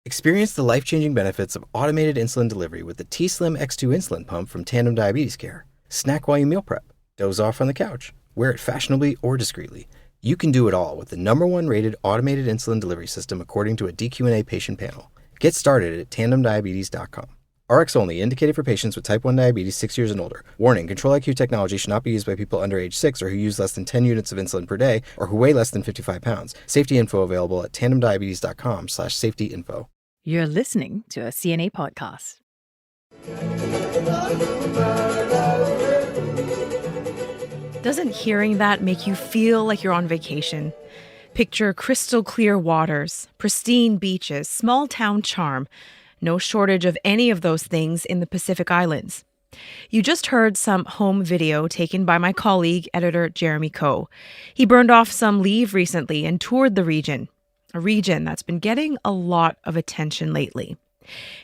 Experience the life-changing benefits of automated insulin delivery with the T-Slim X2 insulin pump from Tandem Diabetes Care. Snack while you meal prep, doze off on the couch, wear it fashionably or discreetly. You can do it all with the #1 rated automated insulin delivery system according to a DQ&A patient panel. Get started at tandemdiabetes.com. RX only, indicated for patients with type 1 diabetes 6 years and older. Warning, Control-IQ technology should not be used by people under age 6 or who use less than 10 units of insulin per day or who weigh less than 55 pounds. Safety info available at tandemdiabetes.com/safety-info. You're listening to a CNA podcast. Doesn't hearing that make you feel like you're on vacation? Picture crystal clear waters, pristine beaches, small town charm. No shortage of any of those things in the Pacific Islands. You just heard some home video taken by my colleague, editor Jeremy Coe. He burned off some leave recently and toured the region, a region that's been getting a lot of attention lately.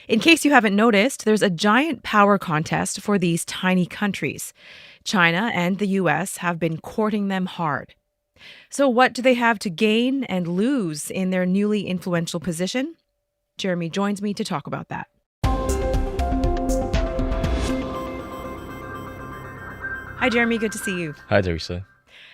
In case you haven't noticed, there's a giant power contest for these tiny countries. China and the US have been courting them hard. So what do they have to gain and lose in their newly influential position? Jeremy joins me to talk about that. Hi, Jeremy. Good to see you. Hi, Teresa.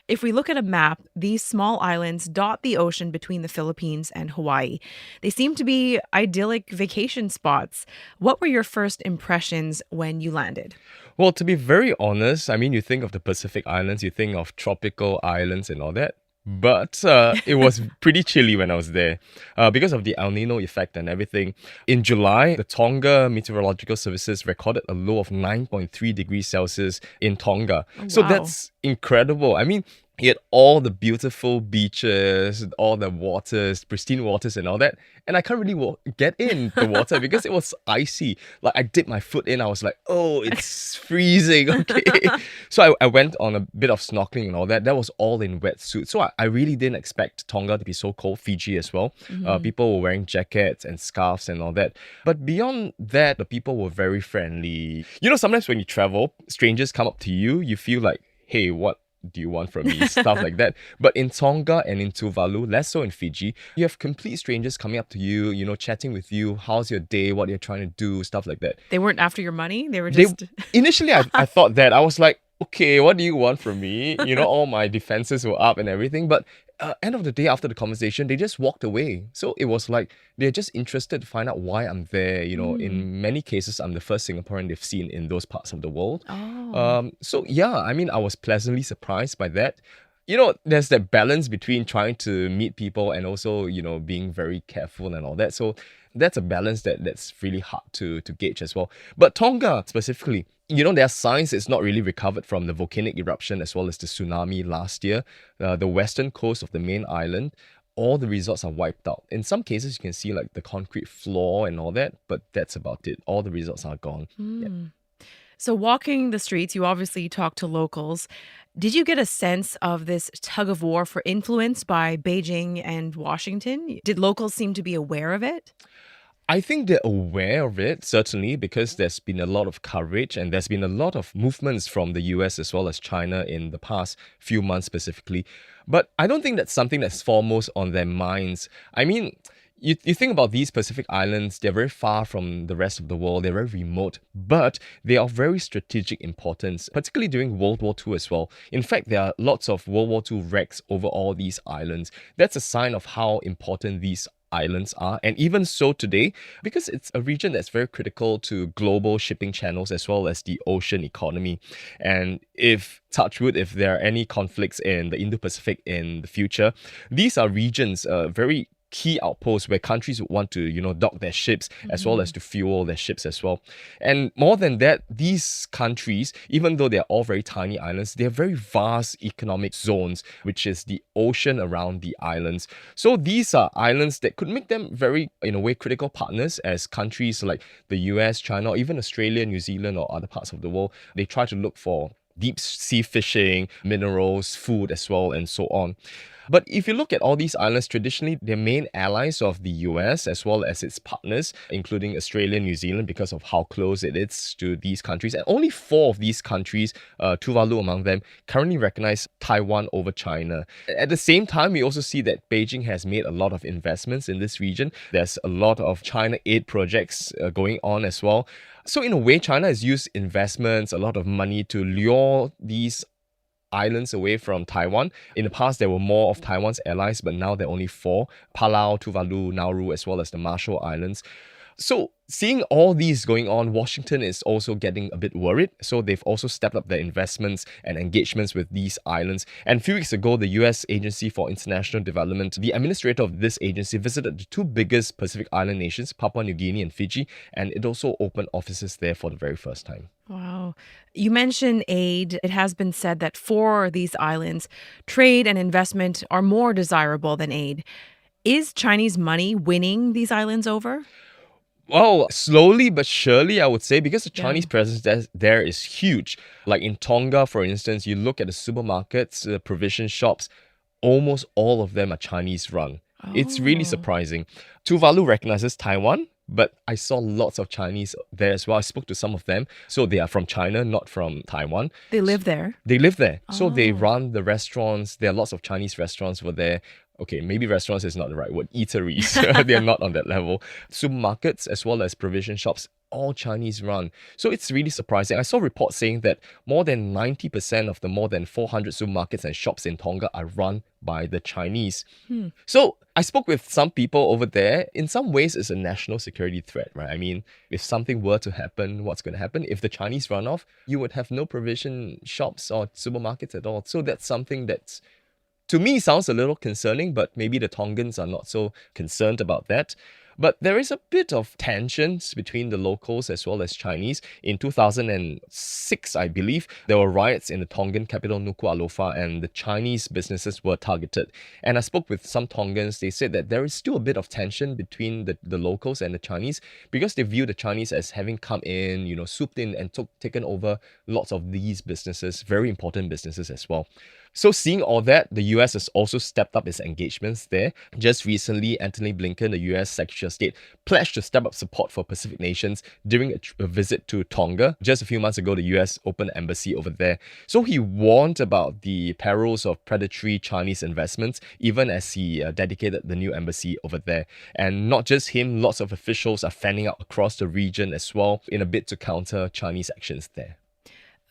If we look at a map, these small islands dot the ocean between the Philippines and Hawaii. They seem to be idyllic vacation spots. What were your first impressions when you landed? Well, to be very honest, I mean, you think of the Pacific Islands, you think of tropical islands and all that. But it was pretty chilly when I was there because of the El Nino effect and everything. In July, the Tonga Meteorological Services recorded a low of 9.3 degrees Celsius in Tonga. Oh, wow. So that's incredible. I mean, you had all the beautiful beaches, all the waters, pristine waters and all that. And I can't really get in the water because it was icy. Like I dipped my foot in, I was like, oh, it's freezing, okay. So I went on a bit of snorkeling and all that. That was all in wetsuit. So I really didn't expect Tonga to be so cold, Fiji as well. People were wearing jackets and scarves and all that. But beyond that, the people were very friendly. You know, sometimes when you travel, strangers come up to you, you feel like, hey, what do you want from me? Stuff like that. But in Tonga and in Tuvalu, less so in Fiji, you have complete strangers coming up to you, you know, chatting with you. How's your day? What you're trying to do? Stuff like that. They weren't after your money? They were just... Initially, I thought that. I was like, okay, what do you want from me? You know, all my defenses were up and everything. But end of the day, after the conversation, they just walked away. So it was like they're just interested to find out why I'm there. You know, in many cases, I'm the first Singaporean they've seen in those parts of the world. So yeah, I mean, I was pleasantly surprised by that. You know, there's that balance between trying to meet people and also, you know, being very careful and all that. So that's a balance that's really hard to gauge as well. But Tonga specifically, you know, there are signs it's not really recovered from the volcanic eruption as well as the tsunami last year. The western coast of the main island, all the resorts are wiped out. In some cases, you can see like the concrete floor and all that, but that's about it. All the resorts are gone. Yeah. So walking the streets, you obviously talked to locals. Did you get a sense of this tug-of-war for influence by Beijing and Washington? Did locals seem to be aware of it? I think they're aware of it, certainly, because there's been a lot of coverage and there's been a lot of movements from the US as well as China in the past few months specifically. But I don't think that's something that's foremost on their minds. I mean, you think about these Pacific Islands, they're very far from the rest of the world, they're very remote, but they are of very strategic importance, particularly during World War II as well. In fact, there are lots of World War II wrecks over all these islands. That's a sign of how important these islands are, and even so today, because it's a region that's very critical to global shipping channels as well as the ocean economy. And if, touch wood, if there are any conflicts in the Indo-Pacific in the future, these are regions very key outposts where countries would want to, you know, dock their ships as well as to fuel their ships as well. And more than that, these countries, even though they're all very tiny islands, they're very vast economic zones, which is the ocean around the islands. So these are islands that could make them very, in a way, critical partners as countries like the US, China, or even Australia, New Zealand, or other parts of the world, they try to look for deep sea fishing, minerals, food as well, and so on. But if you look at all these islands, traditionally, they're main allies of the US as well as its partners, including Australia and New Zealand, because of how close it is to these countries. And only 4 of these countries, Tuvalu among them, currently recognize Taiwan over China. At the same time, we also see that Beijing has made a lot of investments in this region. There's a lot of China aid projects going on as well. So in a way, China has used investments, a lot of money to lure these islands away from Taiwan. In the past, there were more of Taiwan's allies, but now there are only 4: Palau, Tuvalu, Nauru, as well as the Marshall Islands. So seeing all these going on, Washington is also getting a bit worried. So they've also stepped up their investments and engagements with these islands. And a few weeks ago, the US Agency for International Development, the administrator of this agency, visited the 2 biggest Pacific island nations, Papua New Guinea and Fiji, and it also opened offices there for the very first time. Wow. You mentioned aid. It has been said that for these islands, trade and investment are more desirable than aid. Is Chinese money winning these islands over? Well, slowly but surely, I would say, because the Yeah. Chinese presence there is huge. Like in Tonga, for instance, you look at the supermarkets, the provision shops, almost all of them are Chinese run. It's really Oh. surprising. Tuvalu recognizes Taiwan, but I saw lots of Chinese there as well. I spoke to some of them. So they are from China, not from Taiwan. They live there. They live there. So they Oh. run the restaurants. There are lots of Chinese restaurants over there. Okay, maybe restaurants is not the right word. Eateries. They're not on that level. Supermarkets as well as provision shops, all Chinese run. So it's really surprising. I saw reports saying that more than 90% of the more than 400 supermarkets and shops in Tonga are run by the Chinese. So I spoke with some people over there. In some ways, it's a national security threat, right? I mean, if something were to happen, what's going to happen? If the Chinese run off, you would have no provision shops or supermarkets at all. So that's something that's, to me, sounds a little concerning, but maybe the Tongans are not so concerned about that. But there is a bit of tensions between the locals as well as Chinese. In 2006, I believe, there were riots in the Tongan capital Nuku'alofa, and the Chinese businesses were targeted. And I spoke with some Tongans. They said that there is still a bit of tension between the locals and the Chinese, because they view the Chinese as having come in, swooped in and taken over lots of these businesses, very important businesses as well. So seeing all that, the US has also stepped up its engagements there. Just recently, Antony Blinken, the US Secretary of State, pledged to step up support for Pacific nations during a visit to Tonga. Just a few months ago, the US opened an embassy over there. So he warned about the perils of predatory Chinese investments, even as he dedicated the new embassy over there. And not just him, lots of officials are fanning out across the region as well in a bid to counter Chinese actions there.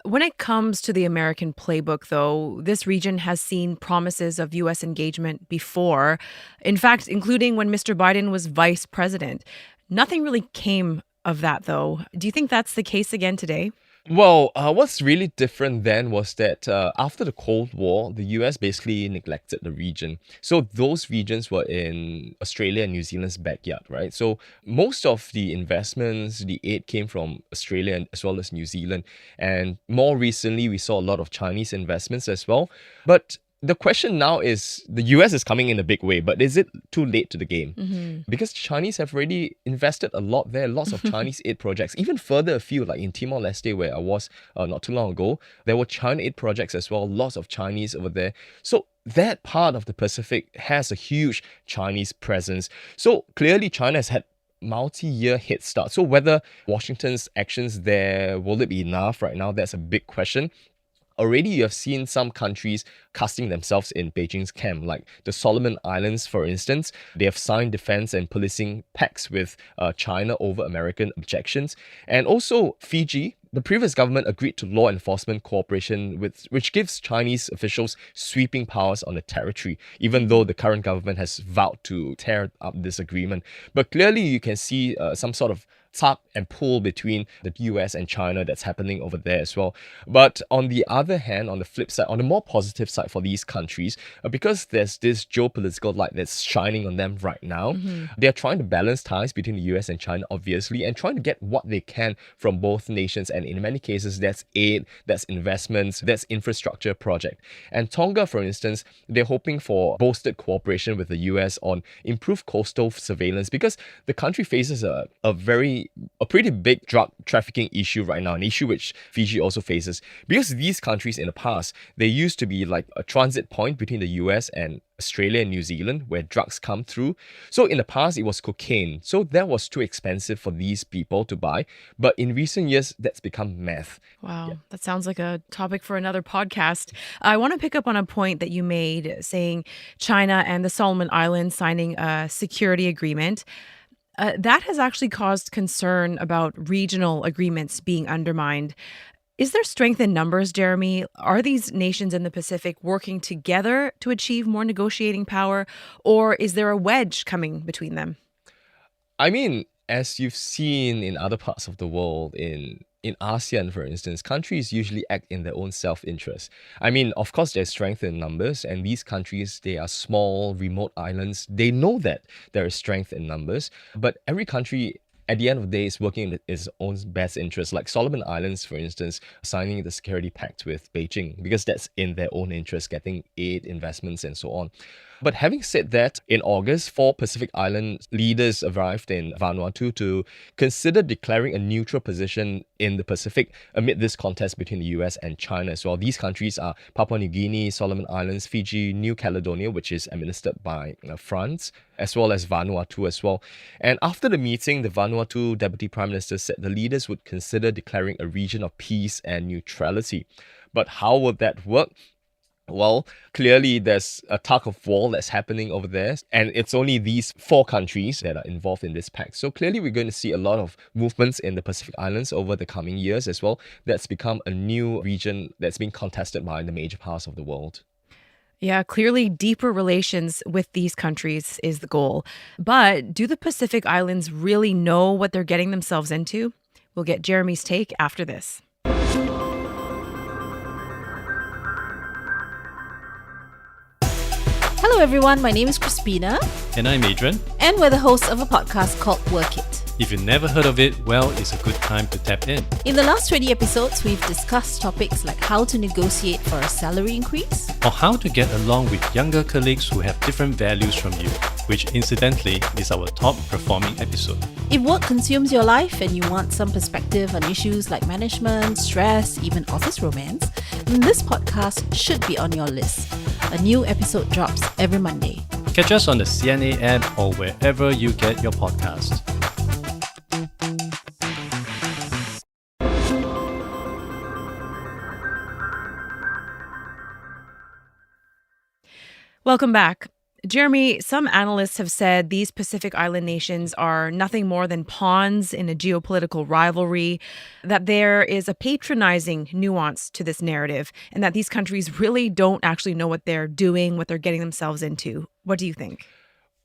When it comes to the American playbook, though, this region has seen promises of U.S. engagement before. In fact, including when Mr. Biden was vice president. Nothing really came of that, though. Do you think that's the case again today? Well, what's really different then was that after the Cold War, the US basically neglected the region. So those regions were in Australia and New Zealand's backyard, right? So most of the investments, the aid came from Australia and as well as New Zealand. And more recently, we saw a lot of Chinese investments as well. But the question now is, the US is coming in a big way, but is it too late to the game? Because Chinese have already invested a lot there, lots of Chinese aid projects, even further afield, like in Timor-Leste, where I was not too long ago, there were China aid projects as well, lots of Chinese over there. So that part of the Pacific has a huge Chinese presence. So clearly China has had multi-year head start. So whether Washington's actions there, will it be enough right now? That's a big question. Already you have seen some countries casting themselves in Beijing's camp, like the Solomon Islands, for instance. They have signed defense and policing pacts with China over American objections. And also Fiji, the previous government agreed to law enforcement cooperation, which gives Chinese officials sweeping powers on the territory, even though the current government has vowed to tear up this agreement. But clearly you can see some sort of tug and pull between the US and China that's happening over there as well. But on the other hand, on the flip side, on the more positive side for these countries, because there's this geopolitical light that's shining on them right now, they're trying to balance ties between the US and China, obviously, and trying to get what they can from both nations. And in many cases, that's aid, that's investments, that's infrastructure project. And Tonga, for instance, they're hoping for boosted cooperation with the US on improved coastal surveillance, because the country faces a very actually a pretty big drug trafficking issue right now, an issue which Fiji also faces. Because these countries in the past, they used to be like a transit point between the US and Australia and New Zealand where drugs come through. So in the past, it was cocaine. So that was too expensive for these people to buy. But in recent years, that's become meth. Wow, that sounds like a topic for another podcast. I want to pick up on a point that you made saying China and the Solomon Islands signing a security agreement. That has actually caused concern about regional agreements being undermined. Is there strength in numbers, Jeremy? Are these nations in the Pacific working together to achieve more negotiating power, or is there a wedge coming between them? I mean, as you've seen in other parts of the world, in ASEAN, for instance, countries usually act in their own self-interest. I mean, of course, there's strength in numbers, and these countries, they are small, remote islands. They know that there is strength in numbers, but every country at the end of the day is working in its own best interest. Like Solomon Islands, for instance, signing the security pact with Beijing, because that's in their own interest, getting aid, investments, and so on. But having said that, in August, 4 Pacific Island leaders arrived in Vanuatu to consider declaring a neutral position in the Pacific amid this contest between the US and China as well. These countries are Papua New Guinea, Solomon Islands, Fiji, New Caledonia, which is administered by France, as well as Vanuatu as well. And after the meeting, the Vanuatu Deputy Prime Minister said the leaders would consider declaring a region of peace and neutrality. But how would that work? Well, clearly there's a tug-of-war that's happening over there, and it's only these 4 countries that are involved in this pact. So clearly we're going to see a lot of movements in the Pacific Islands over the coming years as well. That's become a new region that's being contested by the major powers of the world. Yeah, clearly deeper relations with these countries is the goal. But do the Pacific Islands really know what they're getting themselves into? We'll get Jeremy's take after this. Hello everyone, my name is Crispina, And I'm Adrian. and we're the hosts of a podcast called Work It. If you've never heard of it, well, it's a good time to tap in. In the last 20 episodes, we've discussed topics like how to negotiate for a salary increase, Or how to get along with younger colleagues who have different values from you, which incidentally is our top performing episode. if work consumes your life and you want some perspective on issues like management, stress, even office romance, then this podcast should be on your list. A new episode drops every Monday. Catch us on the CNA app or wherever you get your podcasts. Welcome back. Jeremy, some analysts have said these Pacific Island nations are nothing more than pawns in a geopolitical rivalry, that there is a patronizing nuance to this narrative, and that these countries really don't actually know what they're doing, what they're getting themselves into. What do you think?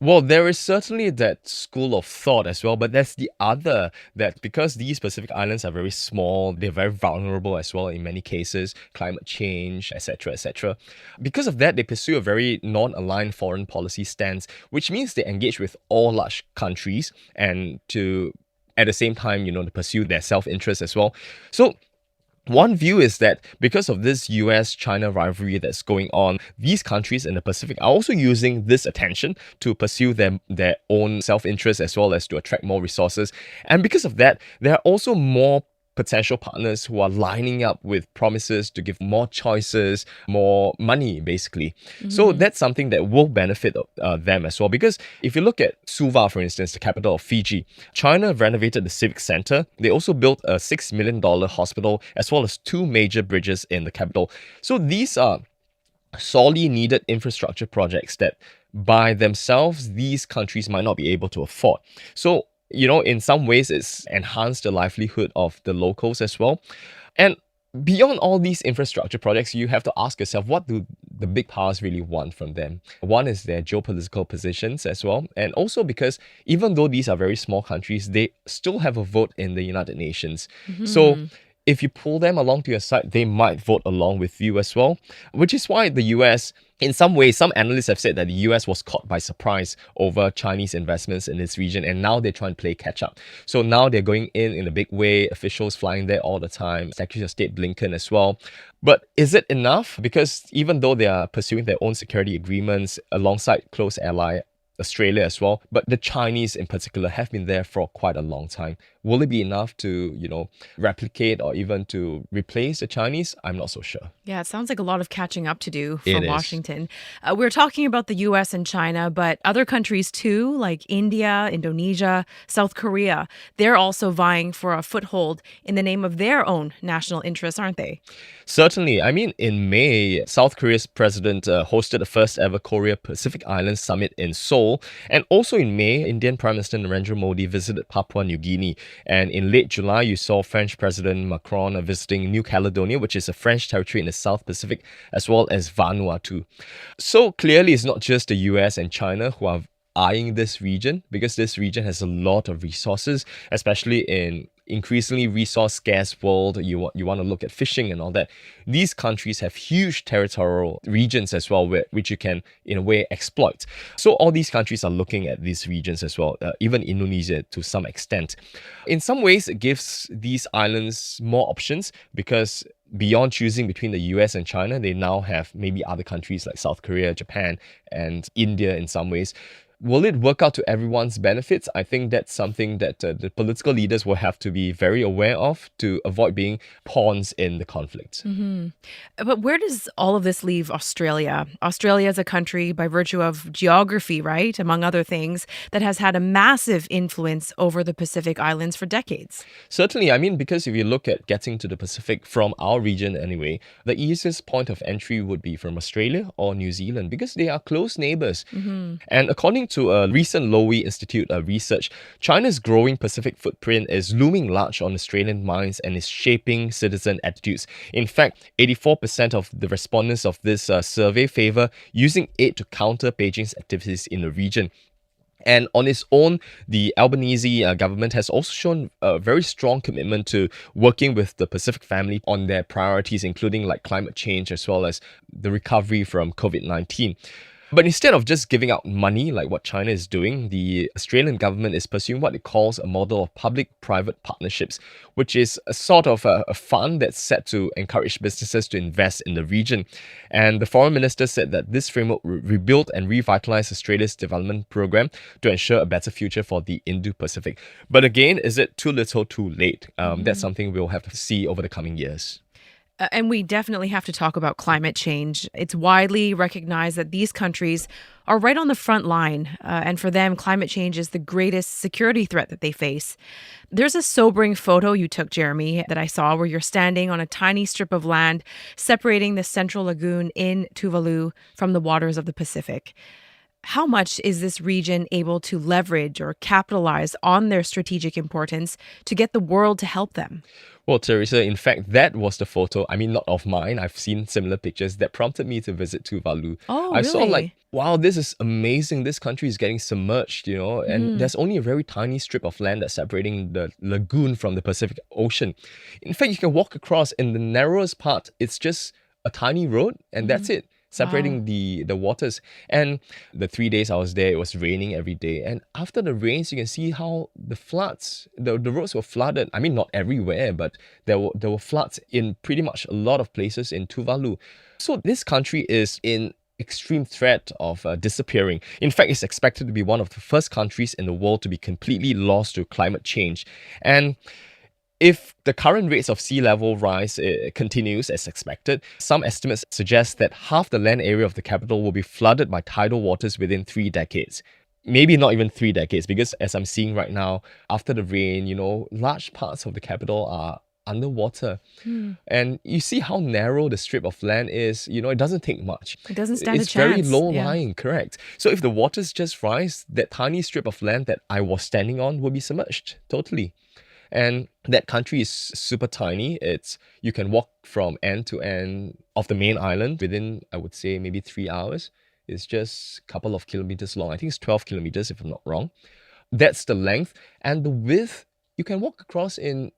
Well, there is certainly that school of thought as well, but there's the other, that because these Pacific Islands are very small, they're very vulnerable as well in many cases, climate change, etc., etc. Because of that, they pursue a very non-aligned foreign policy stance, which means they engage with all large countries and to, at the same time, to pursue their self-interest as well. So one view is that because of this US-China rivalry that's going on, these countries in the Pacific are also using this attention to pursue their own self-interest as well as to attract more resources. And because of that, there are also more potential partners who are lining up with promises to give more choices, more money, basically. So that's something that will benefit them as well. Because if you look at Suva, for instance, the capital of Fiji, China renovated the civic center. They also built a $6 million hospital, as well as 2 major bridges in the capital. So these are sorely needed infrastructure projects that by themselves, these countries might not be able to afford. So in some ways, it's enhanced the livelihood of the locals as well. And beyond all these infrastructure projects, you have to ask yourself, what do the big powers really want from them? One is their geopolitical positions as well. And also because even though these are very small countries, they still have a vote in the United Nations. So if you pull them along to your side, they might vote along with you as well, which is why the US, in some ways, some analysts have said that the US was caught by surprise over Chinese investments in this region, and now they're trying to play catch up. So now they're going in a big way, officials flying there all the time, Secretary of State Blinken as well. But is it enough? Because even though they are pursuing their own security agreements alongside close ally Australia as well, but the Chinese in particular have been there for quite a long time. Will it be enough to, replicate or even to replace the Chinese? I'm not so sure. Yeah, it sounds like a lot of catching up to do for It is. Washington. We're talking about the US and China, but other countries too, like India, Indonesia, South Korea, they're also vying for a foothold in the name of their own national interests, aren't they? Certainly. I mean, in May, South Korea's president hosted the first ever Korea Pacific Islands Summit in Seoul. And also in May, Indian Prime Minister Narendra Modi visited Papua New Guinea. And in late July, you saw French President Macron visiting New Caledonia, which is a French territory in the South Pacific, as well as Vanuatu. So clearly, it's not just the US and China who are eyeing this region, because this region has a lot of resources, especially in increasingly resource scarce world. You want to look at fishing and all that. These countries have huge territorial regions as well, which you can in a way exploit. So all these countries are looking at these regions as well, even Indonesia to some extent. In some ways, it gives these islands more options, because beyond choosing between the US and China, they now have maybe other countries like South Korea, Japan, and India in some ways. Will it work out to everyone's benefits? I think that's something that the political leaders will have to be very aware of to avoid being pawns in the conflict. But where does all of this leave Australia? Australia is a country by virtue of geography, right? Among other things, that has had a massive influence over the Pacific Islands for decades. Certainly, I mean, because if you look at getting to the Pacific from our region anyway, the easiest point of entry would be from Australia or New Zealand, because they are close neighbors. And according to a recent Lowy Institute research, China's growing Pacific footprint is looming large on Australian minds and is shaping citizen attitudes. In fact, 84% of the respondents of this survey favor using aid to counter Beijing's activities in the region. And on its own, the Albanese government has also shown a very strong commitment to working with the Pacific family on their priorities, including like climate change as well as the recovery from COVID-19. But instead of just giving out money like what China is doing, the Australian government is pursuing what it calls a model of public-private partnerships, which is a sort of a fund that's set to encourage businesses to invest in the region. And the foreign minister said that this framework will rebuild and revitalize Australia's development program to ensure a better future for the Indo-Pacific. But again, is it too little, too late? That's something we'll have to see over the coming years. And we definitely have to talk about climate change. It's widely recognized that these countries are right on the front line. And for them, climate change is the greatest security threat that they face. There's a sobering photo you took, Jeremy, that I saw where you're standing on a tiny strip of land separating the central lagoon in Tuvalu from the waters of the Pacific. How much is this region able to leverage or capitalize on their strategic importance to get the world to help them? Well, Teresa, in fact, that was the photo. I mean, not of mine. I've seen similar pictures that prompted me to visit Tuvalu. Oh, I saw really? like, wow, this is amazing. This country is getting submerged, and there's only a very tiny strip of land that's separating the lagoon from the Pacific Ocean. In fact, you can walk across in the narrowest part. It's just a tiny road, and that's it, separating the waters. And the 3 days I was there, it was raining every day. And after the rains, you can see how the floods, the roads were flooded. I mean, not everywhere, but there were floods in pretty much a lot of places in Tuvalu. So this country is in extreme threat of disappearing. In fact, it's expected to be one of the first countries in the world to be completely lost to climate change. And if the current rates of sea level rise continues as expected, some estimates suggest that half the land area of the capital will be flooded by tidal waters within 3 decades. Maybe not even 3 decades, because as I'm seeing right now, after the rain, large parts of the capital are underwater. And you see how narrow the strip of land is. It doesn't take much. It doesn't stand a It's very chance. low Yeah. lying, correct. So if the waters just rise, that tiny strip of land that I was standing on will be submerged totally. And that country is super tiny. You can walk from end to end of the main island within, I would say, maybe 3 hours. It's just a couple of kilometers long. I think it's 12 kilometers if I'm not wrong. That's the length. And the width, you can walk across in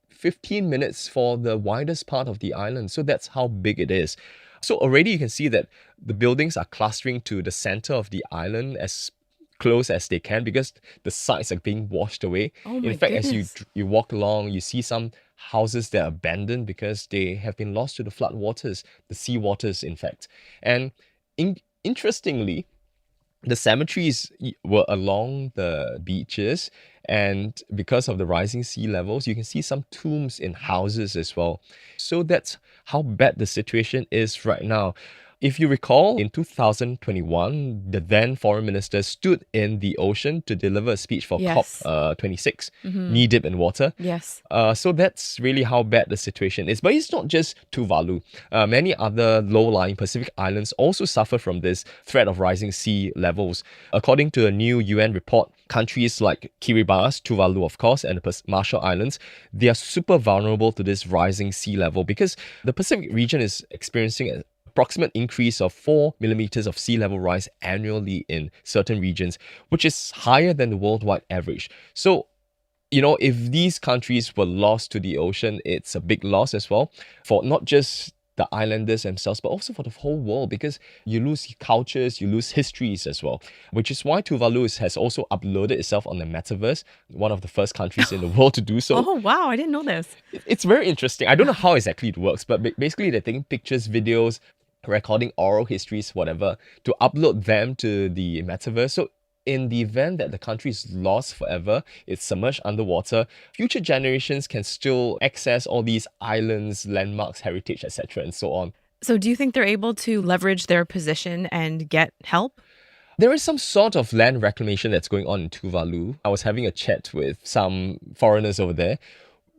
15 minutes for the widest part of the island. So that's how big it is. So already you can see that the buildings are clustering to the center of the island as close as they can, because the sides are being washed away. Oh my In fact, goodness. as you walk along, you see some houses that are abandoned because they have been lost to the flood waters, the sea waters, in fact. And interestingly, The cemeteries were along the beaches, and because of the rising sea levels, you can see some tombs in houses as well. So that's how bad the situation is right now. If you recall, in 2021, the then foreign minister stood in the ocean to deliver a speech for Yes. COP26, knee deep in water. Yes. So that's really how bad the situation is. But it's not just Tuvalu. Many other low-lying Pacific islands also suffer from this threat of rising sea levels. According to a new UN report, countries like Kiribati, Tuvalu, of course, and the Marshall Islands, they are super vulnerable to this rising sea level because the Pacific region is experiencing an approximate increase of 4 millimeters of sea level rise annually in certain regions, which is higher than the worldwide average. So, if these countries were lost to the ocean, it's a big loss as well for not just the islanders themselves, but also for the whole world, because you lose cultures, you lose histories as well, which is why Tuvalu has also uploaded itself on the metaverse, one of the first countries in the world to do so. Oh, wow. I didn't know this. It's very interesting. I don't know how exactly it works, but basically they're taking pictures, videos, recording oral histories, whatever, to upload them to the metaverse. So in the event that the country is lost forever, it's submerged underwater, future generations can still access all these islands, landmarks, heritage, etc., and so on. So do you think they're able to leverage their position and get help? There is some sort of land reclamation that's going on in Tuvalu. I was having a chat with some foreigners over there.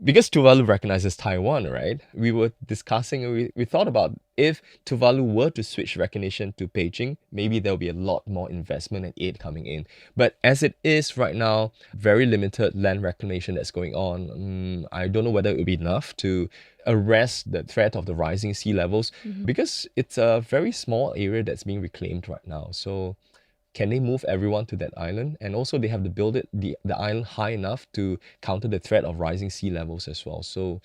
Because Tuvalu recognizes Taiwan, right? We were discussing, we thought about if Tuvalu were to switch recognition to Beijing, maybe there'll be a lot more investment and aid coming in. But as it is right now, very limited land reclamation that's going on. I don't know whether it will be enough to arrest the threat of the rising sea levels because it's a very small area that's being reclaimed right now. So can they move everyone to that island? And also they have to build the island high enough to counter the threat of rising sea levels as well. So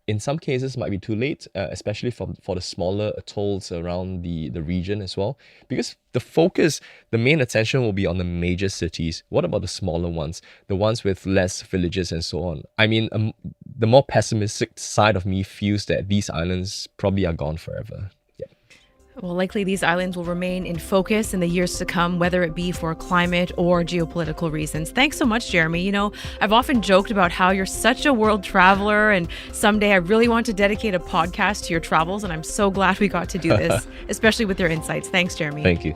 in some cases might be too late, especially for the smaller atolls around the region as well. Because the main attention will be on the major cities. What about the smaller ones? The ones with less villages and so on? I mean, the more pessimistic side of me feels that these islands probably are gone forever. Well, likely these islands will remain in focus in the years to come, whether it be for climate or geopolitical reasons. Thanks so much, Jeremy. I've often joked about how you're such a world traveler, and someday I really want to dedicate a podcast to your travels, and I'm so glad we got to do this, especially with your insights. Thanks, Jeremy. Thank you.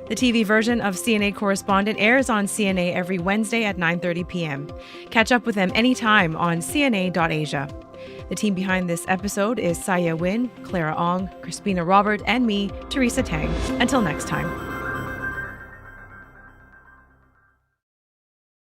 The TV version of CNA Correspondent airs on CNA every Wednesday at 9:30 p.m. Catch up with them anytime on cna.asia. The team behind this episode is Saya Win, Clara Ong, Crispina Robert, and me, Teresa Tang. Until next time.